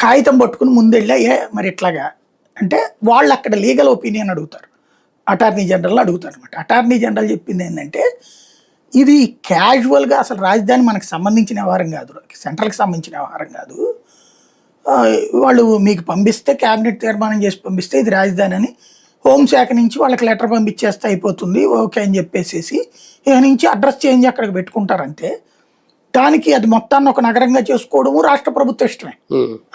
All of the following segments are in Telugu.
కాగితం పట్టుకుని ముందెళ్ళా మరి ఇట్లాగా అంటే వాళ్ళు అక్కడ లీగల్ ఒపీనియన్ అడుగుతారు, అటార్నీ జనరల్ అడుగుతారు అనమాట. అటార్నీ జనరల్ చెప్పింది ఏంటంటే ఇది క్యాజువల్గా అసలు రాజధాని మనకు సంబంధించిన వ్యవహారం కాదు, సెంట్రల్కి సంబంధించిన వ్యవహారం కాదు, వాళ్ళు మీకు పంపిస్తే క్యాబినెట్ తీర్మానం చేసి పంపిస్తే ఇది రాజధాని అని హోంశాఖ నుంచి వాళ్ళకి లెటర్ పంపించేస్తే అయిపోతుంది ఓకే అని చెప్పేసి ఇక నుంచి అడ్రస్ చేంజ్ అక్కడికి పెట్టుకుంటారంతే. దానికి అది మొత్తాన్ని ఒక నగరంగా చేసుకోవడము రాష్ట్ర ప్రభుత్వ ఇష్టమే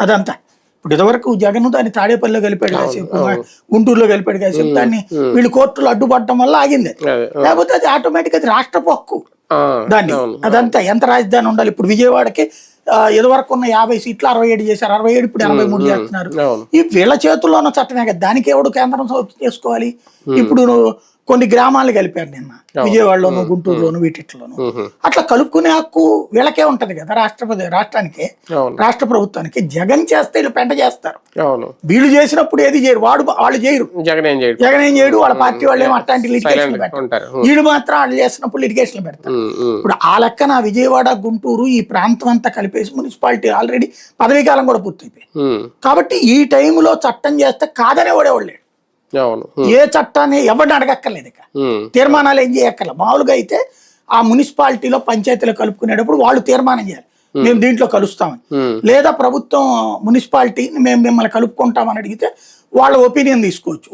అదంతా. ఇప్పుడు ఇదివరకు జగన్ దాన్ని తాడేపల్లిలో కలిపాడు కాసేపు, గుంటూరులో కలిపాడు కాసేపు, దాన్ని వీళ్ళు కోర్టులో అడ్డుపడటం వల్ల ఆగింది. లేకపోతే అది ఆటోమేటిక్ అది రాష్ట్రపు హక్కు దాన్ని. అదంతా ఎంత రాజధాని ఉండాలి. ఇప్పుడు విజయవాడకి ఇదివరకు ఉన్న 50 సీట్లు 67 చేశారు, 67 ఇప్పుడు 83 చేస్తున్నారు. ఈ వీళ్ళ చేతుల్లో ఉన్న చట్టమే కదా, దానికి ఎవడు కేంద్రం చేసుకోవాలి. ఇప్పుడు కొన్ని గ్రామాలు కలిపారు నిన్న విజయవాడలోను గుంటూరులోను వీటిలోను. అట్లా కలుపుకునే హక్కు వీళ్ళకే ఉంటది కదా, రాష్ట్రానికి రాష్ట్ర ప్రభుత్వానికి. జగన్ చేస్తే వీళ్ళు పెంట చేస్తారు, వీళ్ళు చేసినప్పుడు ఏది చేయరు, వాళ్ళు చేయరు, జగన్ ఏం చేయడు, వాళ్ళ పార్టీ వాళ్ళు ఏమో అట్లాంటి లిటిగేషన్లు పెడతారు, వీళ్ళు మాత్రం వాళ్ళు చేసినప్పుడు లిటిగేషన్లు పెడతారు. ఇప్పుడు ఆ లెక్కన విజయవాడ గుంటూరు ఈ ప్రాంతం అంతా కలిపేసి మున్సిపాలిటీ ఆల్రెడీ పదవీ కాలం కూడా పూర్తయిపోయింది. కాబట్టి ఈ టైంలో చట్టం చేస్తే కాదనే వాడేవాళ్ళు, ఏ చట్టాన్ని ఎవరిని అడగక్కర్లేదు, ఇక తీర్మానాలు ఏం చేయక్కర్లేదు. మామూలుగా అయితే ఆ మున్సిపాలిటీలో పంచాయతీలో కలుపుకునేటప్పుడు వాళ్ళు తీర్మానం చేయాలి మేము దీంట్లో కలుస్తామని, లేదా ప్రభుత్వం మున్సిపాలిటీ మేము మిమ్మల్ని కలుపుకుంటామని అడిగితే వాళ్ళ ఒపీనియన్ తీసుకోవచ్చు.